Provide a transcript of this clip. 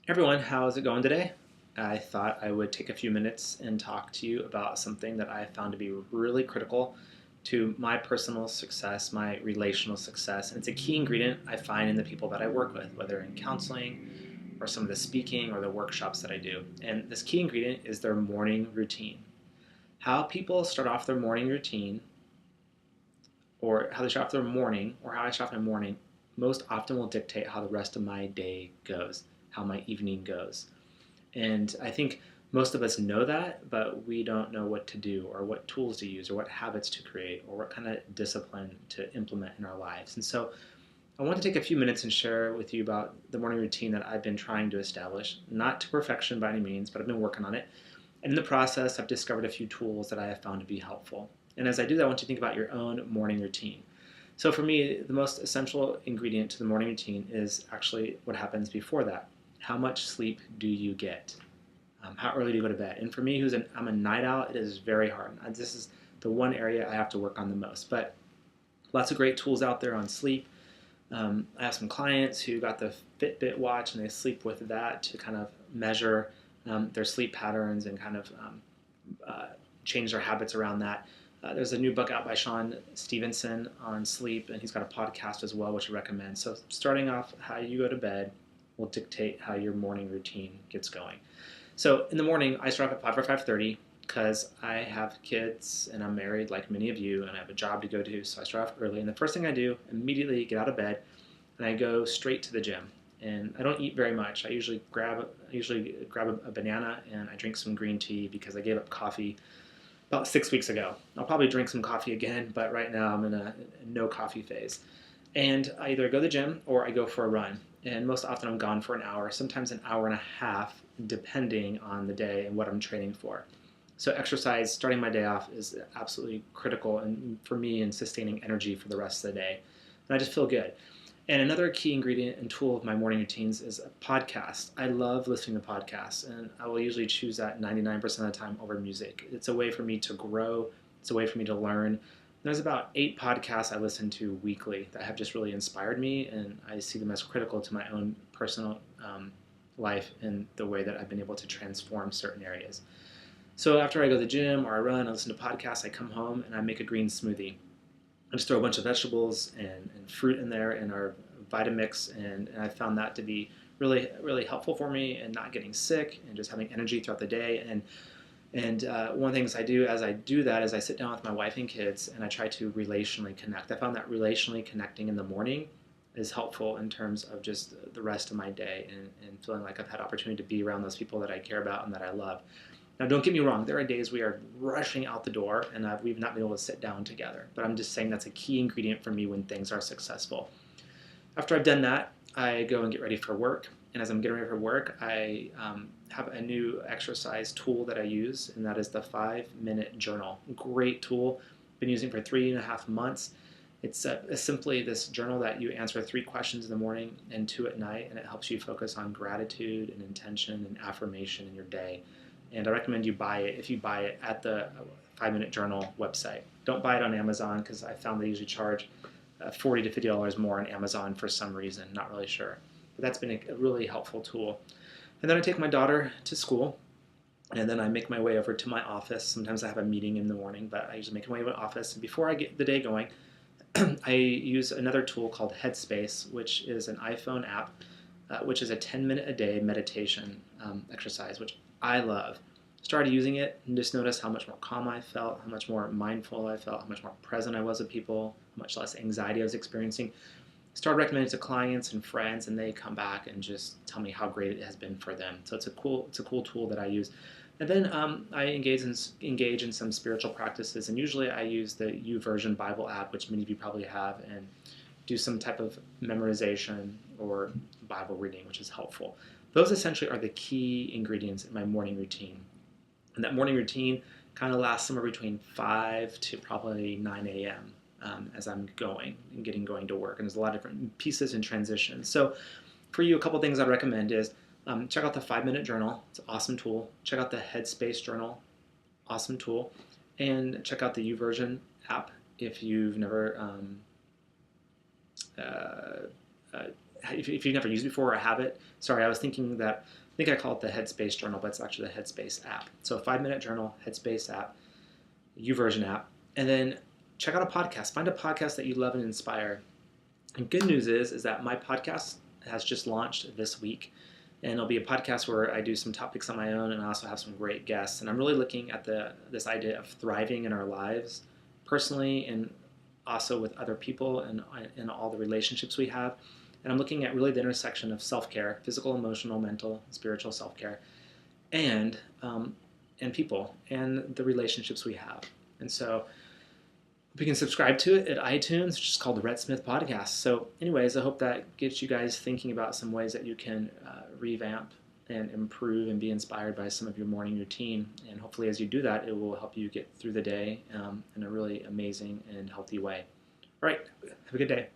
Everyone, how's it going today? I thought I would take a few minutes and talk to you about something that I found to be really critical to my personal success, my relational success, and it's a key ingredient I find in the people that I work with, whether in counseling or some of the speaking or the workshops that I do. And this key ingredient is their morning routine. How people start off their morning routine, or how they start off their morning, or how I start off my morning, most often will dictate how the rest of my day goes, how my evening goes. And I think most of us know that, but we don't know what to do or what tools to use or what habits to create or what kind of discipline to implement in our lives. And so I want to take a few minutes and share with you about the morning routine that I've been trying to establish, not to perfection by any means, but I've been working on it. And in the process, I've discovered a few tools that I have found to be helpful. And as I do that, I want you to think about your own morning routine. So for me, the most essential ingredient to the morning routine is actually what happens before that. How much sleep do you get? How early do you go to bed? And for me, I'm a night owl, it is very hard. This is the one area I have to work on the most. But lots of great tools out there on sleep. I have some clients who got the Fitbit watch and they sleep with that to kind of measure their sleep patterns and kind of uh, change their habits around that. There's a new book out by Sean Stevenson on sleep, and he's got a podcast as well, which I recommend. So starting off, how you go to bed will dictate how your morning routine gets going. So in the morning, I start off at 5 or 5:30 because I have kids and I'm married like many of you, and I have a job to go to, so I start off early. And the first thing I do, immediately get out of bed, and I go straight to the gym. And I don't eat very much. I usually grab a banana and I drink some green tea because I gave up coffee about 6 weeks ago. I'll probably drink some coffee again, but right now I'm in a no coffee phase. And I either go to the gym or I go for a run. And most often I'm gone for an hour, sometimes an hour and a half, depending on the day and what I'm training for. So exercise, starting my day off, is absolutely critical and for me in sustaining energy for the rest of the day. And I just feel good. And another key ingredient and tool of my morning routines is a podcast. I love listening to podcasts, and I will usually choose that 99% of the time over music. It's a way for me to grow. It's a way for me to learn. There's about 8 podcasts I listen to weekly that have just really inspired me, and I see them as critical to my own personal life and the way that I've been able to transform certain areas. So after I go to the gym or I run, I listen to podcasts, I come home and I make a green smoothie. I just throw a bunch of vegetables and fruit in there in our Vitamix, and I found that to be really, really helpful for me and not getting sick and just having energy throughout the day. And one of the things I do as I do that is I sit down with my wife and kids and I try to relationally connect. I found that relationally connecting in the morning is helpful in terms of just the rest of my day and feeling like I've had opportunity to be around those people that I care about and that I love. Now, don't get me wrong, there are days we are rushing out the door and we've not been able to sit down together. But I'm just saying that's a key ingredient for me when things are successful. After I've done that, I go and get ready for work. And as I'm getting ready for work, I have a new exercise tool that I use, and that is the 5-minute journal. Great tool. Been using it for 3.5 months. It's simply this journal that you answer 3 questions in the morning and 2 at night, and it helps you focus on gratitude and intention and affirmation in your day. And I recommend you buy it if you buy it at the 5-minute journal website. Don't buy it on Amazon because I found they usually charge $40 to $50 more on Amazon for some reason. Not really sure. But that's been a really helpful tool. And then I take my daughter to school, and then I make my way over to my office. Sometimes I have a meeting in the morning, but I usually make my way to my office. And before I get the day going, I use another tool called Headspace, which is an iPhone app, which is a 10-minute-a-day meditation exercise, which I love. Started using it and just noticed how much more calm I felt, how much more mindful I felt, how much more present I was with people, how much less anxiety I was experiencing. Started recommending it to clients and friends, and they come back and just tell me how great it has been for them. So it's a cool tool that I use. And then I engage in some spiritual practices, and usually I use the YouVersion Bible app, which many of you probably have, and do some type of memorization or Bible reading, which is helpful. Those essentially are the key ingredients in my morning routine. And that morning routine kind of lasts somewhere between 5 to probably 9 a.m. As I'm going and getting going to work. And there's a lot of different pieces and transitions. So for you, a couple things I'd recommend is check out the 5-minute journal. It's an awesome tool. Check out the Headspace journal. Awesome tool. And check out the YouVersion app if you've never if you've never used it before or have it, sorry, I think I call it the Headspace journal, but it's actually the Headspace app. So a 5-minute journal, Headspace app, YouVersion app, and then check out a podcast. Find a podcast that you love and inspire. And good news is that my podcast has just launched this week. And it'll be a podcast where I do some topics on my own, and I also have some great guests. And I'm really looking at this idea of thriving in our lives, personally, and also with other people, and in all the relationships we have. And I'm looking at really the intersection of self-care, physical, emotional, mental, spiritual self-care, and people, and the relationships we have. And so you can subscribe to it at iTunes, which is called the Rhett Smith Podcast. So anyways, I hope that gets you guys thinking about some ways that you can revamp and improve and be inspired by some of your morning routine. And hopefully as you do that, it will help you get through the day in a really amazing and healthy way. All right, have a good day.